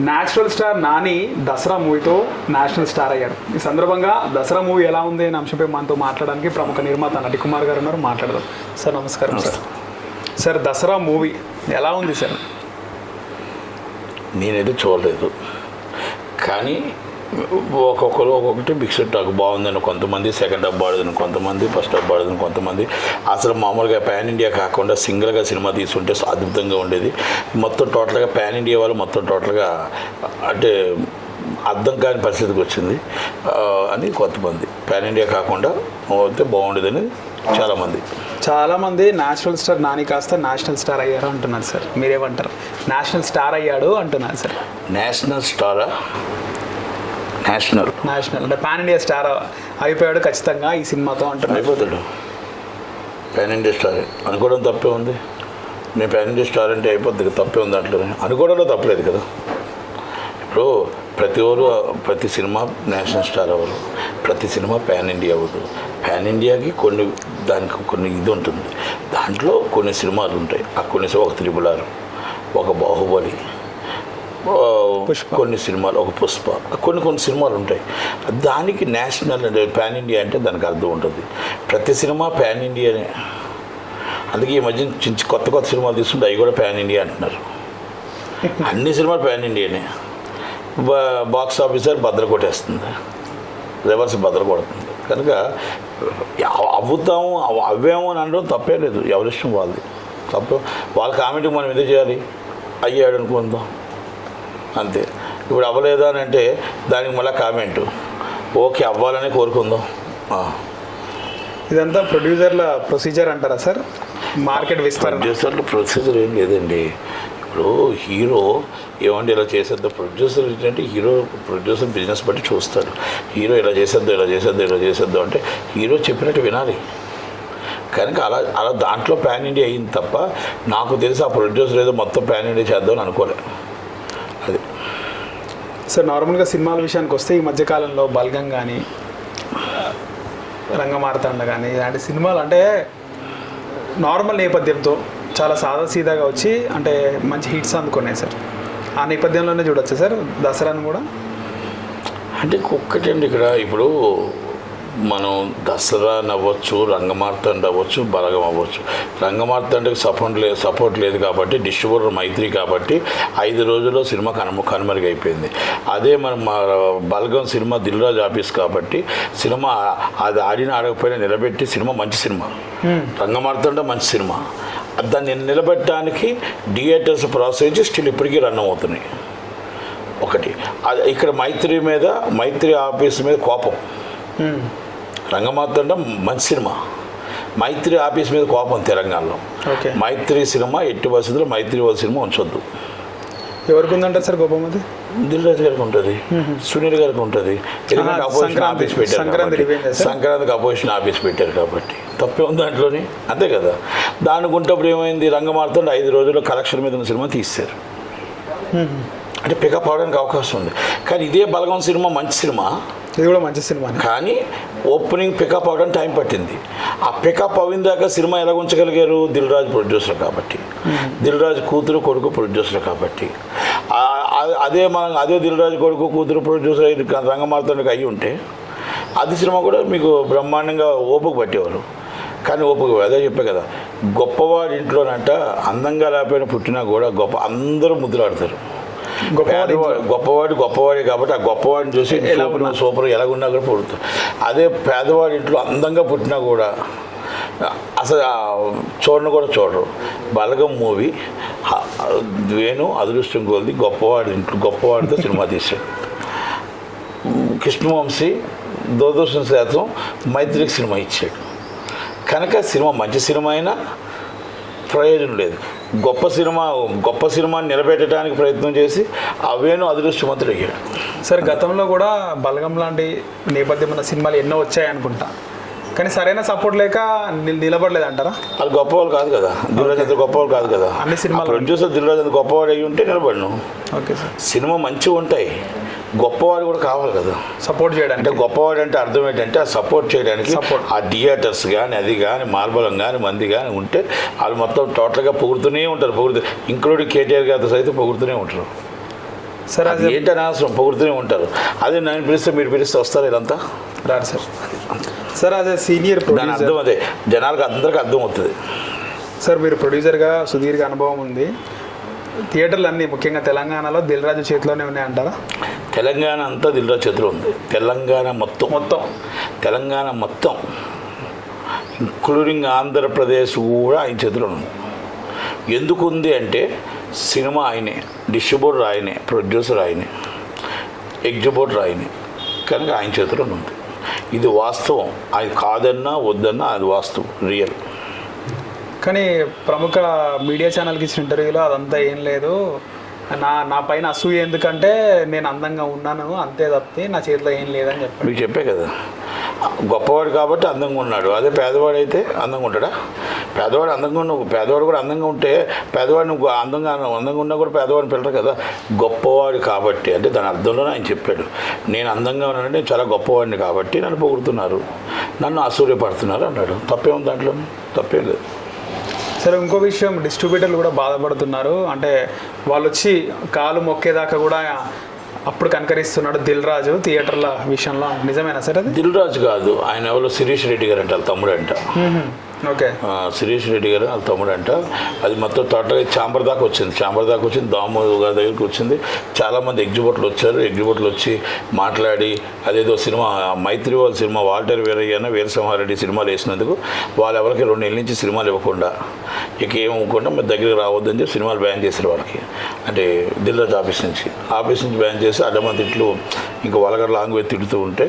Natural star Nani Dasara మూవీతో national star అయ్యాడు. ఈ సందర్భంగా దసరా మూవీ ఎలా ఉంది అనే అంశంపై మనతో మాట్లాడడానికి ప్రముఖ నిర్మాత నటి కుమార్ గారు ఉన్నారు. మాట్లాడదాం సార్. నమస్కారం సార్. సార్ దసరా మూవీ ఎలా ఉంది సార్? నేనైతే చూడలేదు, కానీ ఒక్కొక్కరు ఒక్కొక్కటి మిక్స్డ్ టాక్ బాగుందని కొంతమంది, సెకండ్ హాఫ్ బాగుందని కొంతమంది, ఫస్ట్ హాఫ్ బాగుందని కొంతమంది. అసలు మామూలుగా ప్యాన్ ఇండియా కాకుండా సింగిల్గా సినిమా తీసుకుంటే అద్భుతంగా ఉండేది. మొత్తం టోటల్గా ప్యాన్ ఇండియా వాళ్ళు మొత్తం టోటల్గా అంటే అర్థం కాని పరిస్థితికి వచ్చింది అని కొంతమంది. ప్యాన్ ఇండియా కాకుండా అయితే బాగుండేదని చాలామంది నేచురల్ స్టార్ నాని కాస్త నేషనల్ స్టార్ అయ్యారు అంటున్నారు సార్. మీరేమంటారు? నేషనల్ స్టార్ అయ్యాడు అంటున్నారు సార్. నేషనల్ స్టారా? నేషనల్ అంటే పాన్ ఇండియా స్టార్ అయిపోయాడు ఖచ్చితంగా ఈ సినిమాతో అంటున్నారు. అయిపోతాడు. పాన్ ఇండియా స్టార్ అనుకోవడం తప్పే ఉంది. నేను పాన్ ఇండియా స్టార్ అంటే అయిపోద్ది, తప్పే ఉంది దాంట్లో. అనుకోవడంలో తప్పలేదు కదా. ఇప్పుడు ప్రతి సినిమా నేషనల్ స్టార్ అవ్వరు, ప్రతి సినిమా ప్యాన్ ఇండియా అవ్వదు. ప్యాన్ ఇండియాకి కొన్ని ఇది ఉంటుంది. దాంట్లో కొన్ని సినిమాలు ఉంటాయి. ఆ కొన్ని ఒక త్రిబుల్-ఆర్, ఒక బాహుబలి, కొన్ని సినిమాలు, ఒక పుష్ప, కొన్ని సినిమాలు ఉంటాయి. దానికి నేషనల్ అంటే ప్యాన్ ఇండియా అంటే దానికి అర్థం ఉంటుంది. ప్రతి సినిమా ప్యాన్ ఇండియానే. అందుకే ఈ మధ్య కొత్త సినిమాలు తీసుకుంటే అవి కూడా ప్యాన్ ఇండియా అంటున్నారు. అన్ని సినిమాలు ప్యాన్ ఇండియానే. బాక్స్ ఆఫీసర్ బద్దలు కొట్టేస్తుంది, రివర్స్ బద్దలు కొడుతుంది. కనుక అవ్వేమో అని అనడం తప్పే లేదు. ఎవరిష్టం వాళ్ళది. తప్ప వాళ్ళ కామెంట్కి మనం ఎందుకు చేయాలి? అయ్యాడు అనుకుందాం అంతే. ఇప్పుడు అవ్వలేదా అని అంటే దానికి మళ్ళీ కామెంటు. ఓకే, అవ్వాలని కోరుకుందాం. ఇదంతా ప్రొడ్యూసర్ల ప్రొసీజర్ అంటారా సార్? మార్కెట్ ప్రొడ్యూసర్ల ప్రొసీజర్ ఏం లేదండి. ఇప్పుడు హీరో ఏమంటే ఇలా చేసేద్దాం. ప్రొడ్యూసర్ ఏంటంటే ప్రొడ్యూసర్ బిజినెస్ బట్టి చూస్తాడు. హీరో ఇలా చేసేద్దాం అంటే హీరో చెప్పినట్టు వినాలి. కనుక అలా దాంట్లో ప్యాన్ ఇండియా అయింది తప్ప నాకు తెలిసి ఆ ప్రొడ్యూసర్ ఏదో మొత్తం ప్యాన్ ఇండియా చేద్దామని అనుకోలేదు. అది సార్. నార్మల్గా సినిమాల విషయానికి వస్తే ఈ మధ్యకాలంలో బల్గం కానీ, రంగమార్తాండ కానీ ఇలాంటి సినిమాలు అంటే నార్మల్ నేపథ్యంతో చాలా సాదాసీదాగా వచ్చి అంటే మంచి హిట్స్ అందుకున్నాయి సార్. ఆ నేపథ్యంలోనే చూడొచ్చు సార్ దసరాను కూడా. అంటే ఒక్కటండి ఇక్కడ ఇప్పుడు మనం దసరా అవ్వచ్చు, రంగమార్తాండ అవ్వచ్చు, బలగం అవ్వచ్చు. రంగమార్తాండకి సపోర్ట్ లేదు కాబట్టి, డిస్ట్రిబ్యూటర్ మైత్రి కాబట్టి 5 రోజుల్లో సినిమా కనుమరుగైపోయింది. అదే మనం బలగం సినిమా దిల్ రాజు ఆఫీస్ కాబట్టి సినిమా అది ఆడకపోయినా నిలబెట్టి సినిమా మంచి సినిమా. రంగమార్తాండ మంచి సినిమా. దాన్ని నిలబెట్టడానికి థియేటర్స్ ప్రాసెస్ స్టిల్ ఇప్పటికీ రన్ అవుతున్నాయి. ఒకటి ఇక్కడ మైత్రి ఆఫీస్ మీద కోపం. రంగమార్తాండ మంచి సినిమా. మైత్రి ఆఫీస్ మీద కోపం తెలంగాణలో. మైత్రి సినిమా ఎట్టి పరిస్థితుల్లో మైత్రి వాళ్ళ సినిమా ఉంచొద్దు. ఎవరికి ఉందంటారు సార్ కోపం? అది దిల్ రాజు గారికి ఉంటుంది, సునీల్ గారికి ఉంటుంది. ఎందుకంటే అపోజిషన్ ఆఫీస్ పెట్టారు, సంక్రాంతికి అపోజిషన్ ఆఫీస్ పెట్టారు కాబట్టి తప్పే ఉంది దాంట్లోని. అంతే కదా. దానికి ఉంటప్పుడు ఏమైంది? రంగమార్తాండ 5 రోజుల్లో కలెక్షన్ మీద ఉన్న సినిమా తీశారు. అంటే పికప్ అవడానికి అవకాశం ఉంది. కానీ ఇదే బలగం సినిమా మంచి సినిమా, ఇది కూడా మంచి సినిమా. కానీ ఓపెనింగ్ పికప్ అవడానికి టైం పట్టింది. ఆ పికప్ అయిన దాకా సినిమా ఎలా ఉంచగలిగారు? దిల్ రాజు ప్రొడ్యూసర్ కాబట్టి, దిల్ రాజు కూతురు కొడుకు ప్రొడ్యూసర్ కాబట్టి. అదే దిల్ రాజు కొడుకు కూతురు ప్రొడ్యూసర్ అయ్యి రంగమార్తాండకి అయ్యి ఉంటే అది సినిమా కూడా మీకు బ్రహ్మాండంగా ఓపిక పట్టేవారు. కానీ అదే చెప్పే కదా, గొప్పవాడి ఇంట్లోనంట అందంగా లేకపోయినా పుట్టినా కూడా అందరూ ముద్దులాడతారు. గొప్పవాడి కాబట్టి ఆ గొప్పవాడిని చూసి సూపర్ ఎలాగున్నా కూడా పుడుతారు. అదే పేదవాడి ఇంట్లో అందంగా పుట్టినా కూడా అసలు చూడరు. బలగం మూవీ వేణు అదృష్టం కొలిది గొప్పవాడితో సినిమా తీశాడు. కృష్ణవంశీ దూరదర్శన్ శాతం మైత్రికి సినిమా ఇచ్చాడు. కనుక సినిమా మంచి సినిమా అయినా ప్రయోజనం లేదు. గొప్ప సినిమాని నిలబెట్టడానికి ప్రయత్నం చేసి వేణు అదృష్టవంతుడు అయ్యాడు. సార్ గతంలో కూడా బలగం లాంటి నేపథ్యం ఉన్న సినిమాలు ఎన్నో వచ్చాయి అనుకుంటా, కానీ సరైన సపోర్ట్ లేక నిలబడలేదు అంటారా? అది గొప్పవాళ్ళు కాదు కదా. దిల్ రాజు అంత గొప్పవాళ్ళు కాదు కదా. అన్ని సినిమాలు ప్రొడ్యూసర్ దిల్ రాజు అంత గొప్పవాడు అయ్యి ఉంటే నిలబడను. Okay sir. సినిమా మంచిగా ఉంటాయి, గొప్పవాడు కూడా కావాలి కదా సపోర్ట్ చేయడానికి. అంటే గొప్పవాడు అంటే అర్థం ఏంటంటే ఆ సపోర్ట్ చేయడానికి ఆ థియేటర్స్ కానీ అది కానీ మార్బలం కానీ మంది కానీ ఉంటే వాళ్ళు మొత్తం టోటల్గా పొగుడుతూనే ఉంటారు. ఇంక్లూడింగ్ కేటీఆర్ గారితో సైతం పొగుడుతూనే ఉంటారు. సార్ అది ఏంటని అవసరం పొగుడుతూనే ఉంటారు. అదే నేను పిలిస్తే మీరు పిలిస్తే వస్తారు ఇదంతా రాదు సార్. సార్ అదే సీనియర్ దాని ప్రొడ్యూసర్ అర్థం అదే జనాలకు అందరికీ అర్థం అవుతుంది. సార్ మీరు ప్రొడ్యూసర్గా సుదీర్ఘ అనుభవం ఉంది. థియేటర్లు అన్నీ ముఖ్యంగా తెలంగాణలో దిల్ రాజు చేతిలోనే ఉన్నాయంటారా? తెలంగాణ అంతా దిల్రాజు చేతిలో ఉంది. తెలంగాణ మొత్తం తెలంగాణ మొత్తం ఇంక్లూడింగ్ ఆంధ్రప్రదేశ్ కూడా ఆయన చేతిలో ఉంది. ఎందుకు ఉంది అంటే సినిమా ఆయనే, డిస్ట్రిబ్యూటర్ ఆయనే, ప్రొడ్యూసర్ ఆయనే, ఎగ్జిబ్యూటర్ ఆయనే, కనుక ఆయన చేతిలో ఉంది. ఇది వాస్తవం. అది కాదన్నా వద్దన్నా అది వాస్తవం, రియల్. కానీ ప్రముఖ మీడియా ఛానల్కి ఇచ్చిన ఇంటర్వ్యూలో అదంతా ఏం లేదు, నా పైన అసూయ ఎందుకంటే నేను అందంగా ఉన్నాను అంతే తప్పితే నా చేతిలో ఏం లేదని చెప్పాను. మీకు చెప్పే కదా, గొప్పవాడు కాబట్టి అందంగా ఉన్నాడు. అదే పేదవాడు అయితే అందంగా ఉంటాడా? పేదవాడు అందంగా ఉన్న పేదవాడు కూడా అందంగా ఉంటే పేదవాడు నువ్వు అందంగా ఉన్నా కూడా పేదవాడిని పిల్లరు కదా. గొప్పవాడు కాబట్టి అంటే దాని అర్థంలోనే ఆయన చెప్పాడు, నేను అందంగా ఉన్నానంటే నేను చాలా గొప్పవాడిని కాబట్టి నన్ను పొగుడుతున్నారు, నన్ను అసూర్యపడుతున్నారు అన్నాడు. తప్పేముంది దాంట్లో? తప్పేం లేదు. సరే ఇంకో విషయం, డిస్ట్రిబ్యూటర్లు కూడా బాధపడుతున్నారు. అంటే వాళ్ళు వచ్చి కాలు మొక్కేదాకా కూడా అప్పుడు కనకరిస్తున్నాడు దిల్ రాజు థియేటర్ల విషయంలో, నిజమేనా సార్ అది? దిల్ రాజు కాదు, ఆయన ఎవరో శిరీష్ రెడ్డి గారు అంట, వాళ్ళ తమ్ముడు అంట. ఓకే, శిరీష్ రెడ్డి గారు వాళ్ళ తమ్ముడు అంట. అది మొత్తం టోటల్గా ఛాంబర్ దాకా వచ్చింది, దాము గారి దగ్గరికి వచ్చింది. చాలామంది ఎగ్జిబ్యూటర్లు వచ్చి మాట్లాడి అదేదో సినిమా మైత్రి వాళ్ళ సినిమా వాల్టర్ వీరసింహారెడ్డి సినిమాలు వేసినందుకు వాళ్ళు ఎవరికి 2 నెలల నుంచి సినిమాలు ఇవ్వకుండా ఇక ఏమవ్వకుండా మీరు దగ్గరికి రావద్దని చెప్పి సినిమాలు బ్యాన్ చేశారు వాళ్ళకి. అంటే దిల్రాజ్ ఆఫీస్ నుంచి బ్యాన్ చేసి అడ్డమంది తిట్లు ఇంకా వలగడ లాంగ్వేజ్ తిడుతూ ఉంటే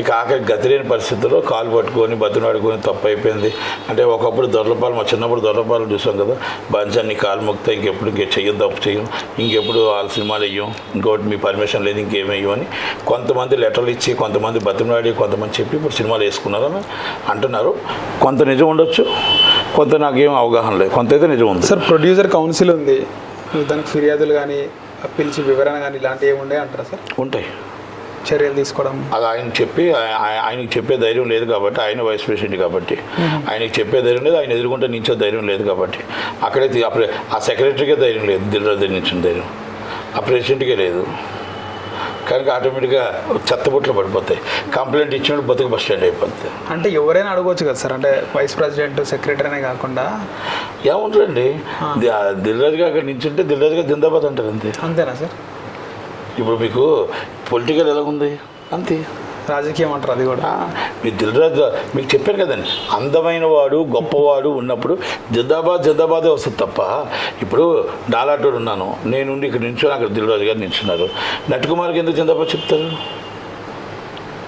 ఇక ఆఖరి గతిలేని పరిస్థితుల్లో కాలు పట్టుకొని బతినాడుకొని తప్పు అయిపోయింది. అంటే ఒకప్పుడు దొరలపాలు, మా చిన్నప్పుడు దొరలపాలు చూసాం కదా, బంచాన్ని కాలు మొక్తా ఇంకెప్పుడు చెయ్యం, తప్పు చెయ్యం, ఇంకెప్పుడు వాళ్ళ సినిమాలు వేయం, ఇంకోటి మీ పర్మిషన్ లేదు ఇంకేమేయం అని కొంతమంది లెటర్లు ఇచ్చి, కొంతమంది బతిమలాడి, కొంతమంది చెప్పి ఇప్పుడు సినిమాలు వేసుకున్నారని అంటున్నారు. కొంత నిజం ఉండొచ్చు, కొంత నాకేం అవగాహన లేదు, కొంత అయితే నిజం ఉంది. సార్ ప్రొడ్యూసర్ కౌన్సిల్ ఉంది, దానికి ఫిర్యాదులు కానీ పిలిచి వివరణ కానీ ఇలాంటివి ఏమి ఉండే అంటారా సార్? ఉంటాయి, చర్యలు తీసుకోవడం. అది ఆయనకి చెప్పే ధైర్యం లేదు కాబట్టి, ఆయన వైస్ ప్రెసిడెంట్ కాబట్టి ఆయనకి చెప్పే ధైర్యం లేదు, ఆయన ఎదుర్కొంటే నించే ధైర్యం లేదు కాబట్టి అక్కడైతే ఆ సెక్రటరీకే ధైర్యం లేదు, దిల్రాజు దగ్గర నించిన ధైర్యం ఆ ప్రెసిడెంట్కే లేదు. కనుక ఆటోమేటిక్గా చెత్తబుట్లు పడిపోతాయి. కంప్లైంట్ ఇచ్చినప్పుడు బతుకు బస్ స్టాండ్ అయిపోతుంది. అంటే ఎవరైనా అడగవచ్చు కదా సార్, అంటే వైస్ ప్రెసిడెంట్ సెక్రటరీనే కాకుండా ఏముంటుందండి, దిల్రాజుగా అక్కడ నించుంటే దిల్రాజుగా జిందాబాద్ అంటారు అంతే. అంతేనా సార్? ఇప్పుడు మీకు పొలిటికల్ ఎలాగుంది అంతే, రాజకీయం అంటారు అది కూడా. మీ దిల్రాజు మీకు చెప్పాను కదండి, అందమైన వాడు గొప్పవాడు ఉన్నప్పుడు జిందాబాదే వస్తుంది తప్ప. ఇప్పుడు నాలాటోడు ఉన్నాను, నేను ఇక్కడ నిల్చొని అక్కడ దిల్రాజు గారు నిల్చున్నారు, నట్టుకుమార్కి ఎందుకు జిందాబాద్ చెప్తారు?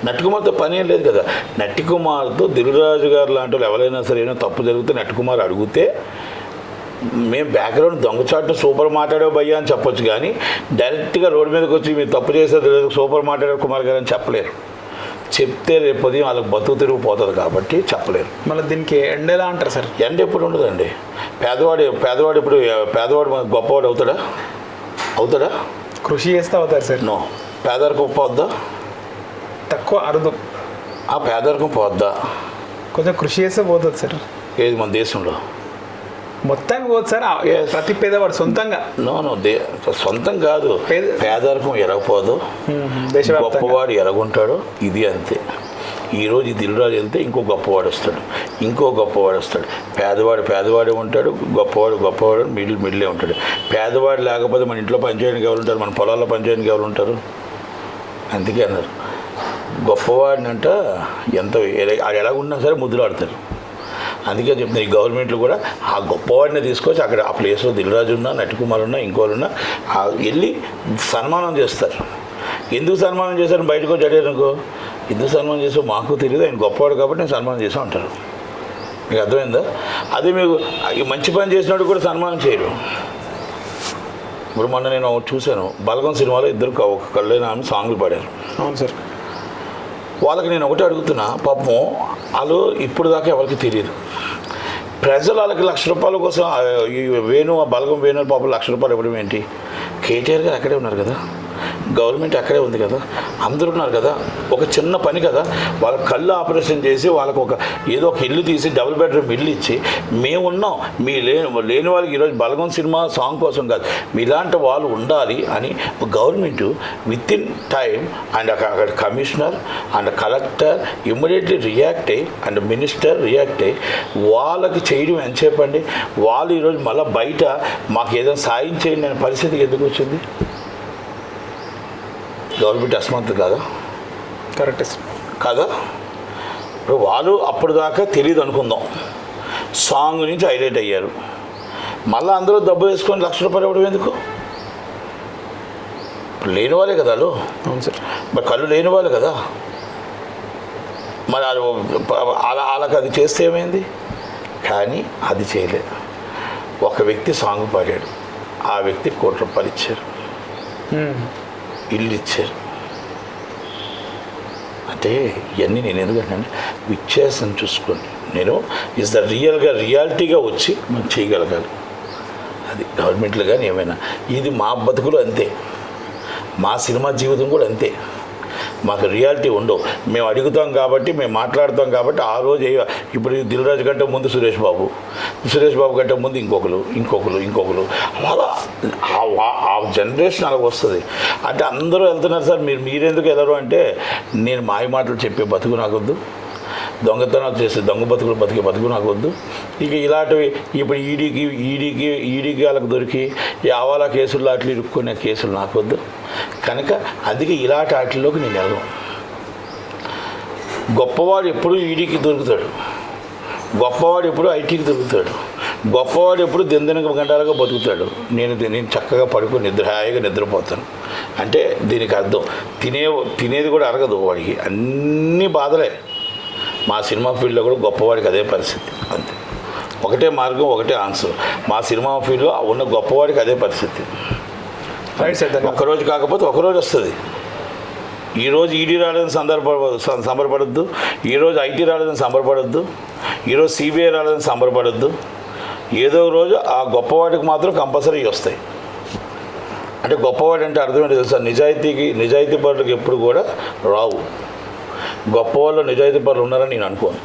నట్టుకుమార్తో పని ఏం లేదు కదా. నట్టుకుమార్తో దిల్రాజు గారు లాంటి వాళ్ళు ఎవరైనా సరే ఏమైనా తప్పు జరిగితే నట్టుకుమార్ అడిగితే మేము బ్యాక్గ్రౌండ్ దొంగచాటు సూపర్ మాట్లాడే భయ్యా అని చెప్పొచ్చు, కానీ డైరెక్ట్గా రోడ్డు మీదకి వచ్చి మీరు తప్పు చేసేది సూపర్ మాట్లాడే కుమార్ గారు అని చెప్పలేరు. చెప్తే రేపు ఉదయం వాళ్ళకి బతుకు తిరిగిపోతుంది కాబట్టి చెప్పలేరు. మళ్ళీ దీనికి ఎండ ఎలా అంటారు సార్? ఎండ ఎప్పుడు ఉండదండి. పేదవాడు ఇప్పుడు గొప్పవాడు అవుతాడా? కృషి చేస్తే అవుతారు సార్. నో, పేదరికం పోద్దా? తక్కువ అరుదు. ఆ పేదరికం పోద్దా? కొంచెం కృషి చేస్తే పోతుంది సార్. ఏది మన దేశంలో మొత్తానికి పోదు సార్. ప్రతి పేదవాడు సొంతంగా సొంతం కాదు, పేదరికం ఎరగపోదు, గొప్పవాడు ఎరగుంటాడు. ఇది అంతే. ఈరోజు దిల్రాజు వెళ్తే ఇంకో గొప్పవాడు వస్తాడు, పేదవాడే ఉంటాడు, గొప్పవాడు మిడిలే ఉంటాడు. పేదవాడు లేకపోతే మన ఇంట్లో పనిచేయడానికి ఎవరు ఉంటారు, మన పొలాల్లో పనిచేయడానికి ఎవరు ఉంటారు? అందుకే అన్నారు గొప్పవాడిని అంట ఎంత ఎలాగున్నా సరే ముద్దులాడతారు. అందుకే చెప్తున్నా, ఈ గవర్నమెంట్లు కూడా ఆ గొప్పవాడిని తీసుకొచ్చి అక్కడ ఆ ప్లేస్లో దిల్రాజు ఉన్నా, నటికుమార్ ఉన్నా, ఇంకోరున్నా వెళ్ళి సన్మానం చేస్తారు. ఎందుకు సన్మానం చేశారు బయటకు వచ్చి అడిగారనుకో, ఎందుకు సన్మానం చేసో మాకు తెలియదు, ఆయన గొప్పవాడు కాబట్టి నేను సన్మానం చేసా ఉంటారు. మీకు అర్థమైందా? అదే మీకు మంచి పని చేసినట్టు కూడా సన్మానం చేయరు. ఇప్పుడు మొన్న నేను చూశాను, బలగం సినిమాలో ఇద్దరు ఒక కళ్ళైన ఆమె సాంగ్లు పాడారు. అవును సార్. వాళ్ళకి నేను ఒకటి అడుగుతున్నా, పాపం వాళ్ళు ఇప్పుడు దాకా ఎవరికి తెలియదు. ప్రజలు వాళ్ళకి ₹1,00,000 కోసం ఈ బలగం వేణు పాపం ₹1,00,000 ఇవ్వడం ఏంటి? కేటీఆర్ గారు అక్కడే ఉన్నారు కదా, గవర్నమెంట్ అక్కడే ఉంది కదా, అందరూ ఉన్నారు కదా, ఒక చిన్న పని కదా, వాళ్ళ కళ్ళు ఆపరేషన్ చేసి వాళ్ళకు ఏదో ఒక ఇల్లు తీసి డబుల్ బెడ్రూమ్ ఇల్లు ఇచ్చి మేమున్నాం, మీ లేని వాళ్ళకి ఈరోజు బలగం సినిమా సాంగ్ కోసం కాదు, మీలాంటి వాళ్ళు ఉండాలి అని government within time and అక్కడ commissioner and collector immediately react అయ్యి అండ్ మినిస్టర్ రియాక్ట్ అయ్యి వాళ్ళకి చేయడం ఎంత చెప్పండి. వాళ్ళు ఈరోజు మళ్ళీ బయట మాకు ఏదైనా సాయం చేయండి అనే పరిస్థితికి ఎందుకు వచ్చింది? గవర్నమెంట్ అసమర్థత కాదా? Correct sir. కాదా? ఇప్పుడు వాళ్ళు అప్పటిదాకా తెలియదు అనుకుందాం, సాంగ్ నుంచి హైలైట్ అయ్యారు, మళ్ళీ అందరూ దెబ్బ వేసుకొని ₹1,00,000 ఇవ్వడం ఎందుకు? ఇప్పుడు లేని వాళ్ళే కదా వాళ్ళు. అవును సార్. మరి కళ్ళు లేని వాళ్ళు కదా, మరి వాళ్ళకి అది చేస్తే ఏమైంది? కానీ అది చేయలేదు. ఒక వ్యక్తి సాంగ్ పాడాడు, ఆ వ్యక్తి ₹1,00,00,000 ఇచ్చారు, ఇల్లు ఇచ్చారు. అంటే ఇవన్నీ నేను ఎందుకంటే విచ్చేసం చూసుకోండి, నేను ఇస్ ద రియాలిటీగా వచ్చి మనం చేయగలగాలి. అది గవర్నమెంట్లు కానీ ఏమైనా, ఇది మా బతుకులు అంతే, మా సినిమా జీవితం కూడా అంతే. మాకు రియాలిటీ ఉండవు, మేము అడుగుతాం కాబట్టి, మేము మాట్లాడతాం కాబట్టి. ఆ రోజు ఇప్పుడు దిల్ రాజు కంటే ముందు సురేష్ బాబు కంటే ముందు ఇంకొకరు అలా ఆ జనరేషన్ అలా వస్తుంది. అంటే అందరూ వెళ్తున్నారు సార్, మీరెందుకు వెళ్ళరు అంటే, నేను మాయ మాటలు చెప్పే బతుకు నాకొద్దు, దొంగతనాలు చేసే దొంగ బతికే బతుకు నాకు వద్దు. ఇక ఇలాంటివి ఇప్పుడు ఈడీకి వాళ్ళకి దొరికి ఈ ఆవాల కేసులు అట్లు ఇరుక్కునే కేసులు నాకు వద్దు. కనుక అందుకే ఇలాంటి వాటిల్లోకి నేను వెళ్ళను. గొప్పవాడు ఎప్పుడు ఈడీకి దొరుకుతాడు, గొప్పవాడు ఎప్పుడు ఐటీకి దొరుకుతాడు, గొప్పవాడు ఎప్పుడు దినదిన గంటలుగా బతుకుతాడు. నేను చక్కగా పడుకొని హాయిగా నిద్రపోతాను. అంటే దీనికి అర్థం తినేది కూడా అరగదు వాడికి, అన్నీ బాధలే. మా సినిమా ఫీల్డ్లో కూడా గొప్పవాడికి అదే పరిస్థితి, అంతే. ఒకటే మార్గం, ఒకటే ఆన్సర్. మా సినిమా ఫీల్డ్లో ఉన్న గొప్పవాడికి అదే పరిస్థితి. ఒక్కరోజు కాకపోతే ఒకరోజు వస్తుంది. ఈరోజు ఈడీ రాలేదని సంబరపడద్దు, ఈరోజు ఐటీ రాలేదని సంబరపడద్దు, ఈరోజు సిబిఐ రాలేదని సంబరపడద్దు. ఏదో రోజు ఆ గొప్పవాడికి మాత్రం కంపల్సరీ వస్తాయి. అంటే గొప్పవాడు అంటే అర్థమేంటి తెలుసా? నిజాయితీ పరులకు ఎప్పుడు కూడా రావు. గొప్ప వాళ్ళు నిజాయితీ పరులు ఉన్నారని నేను అనుకోను.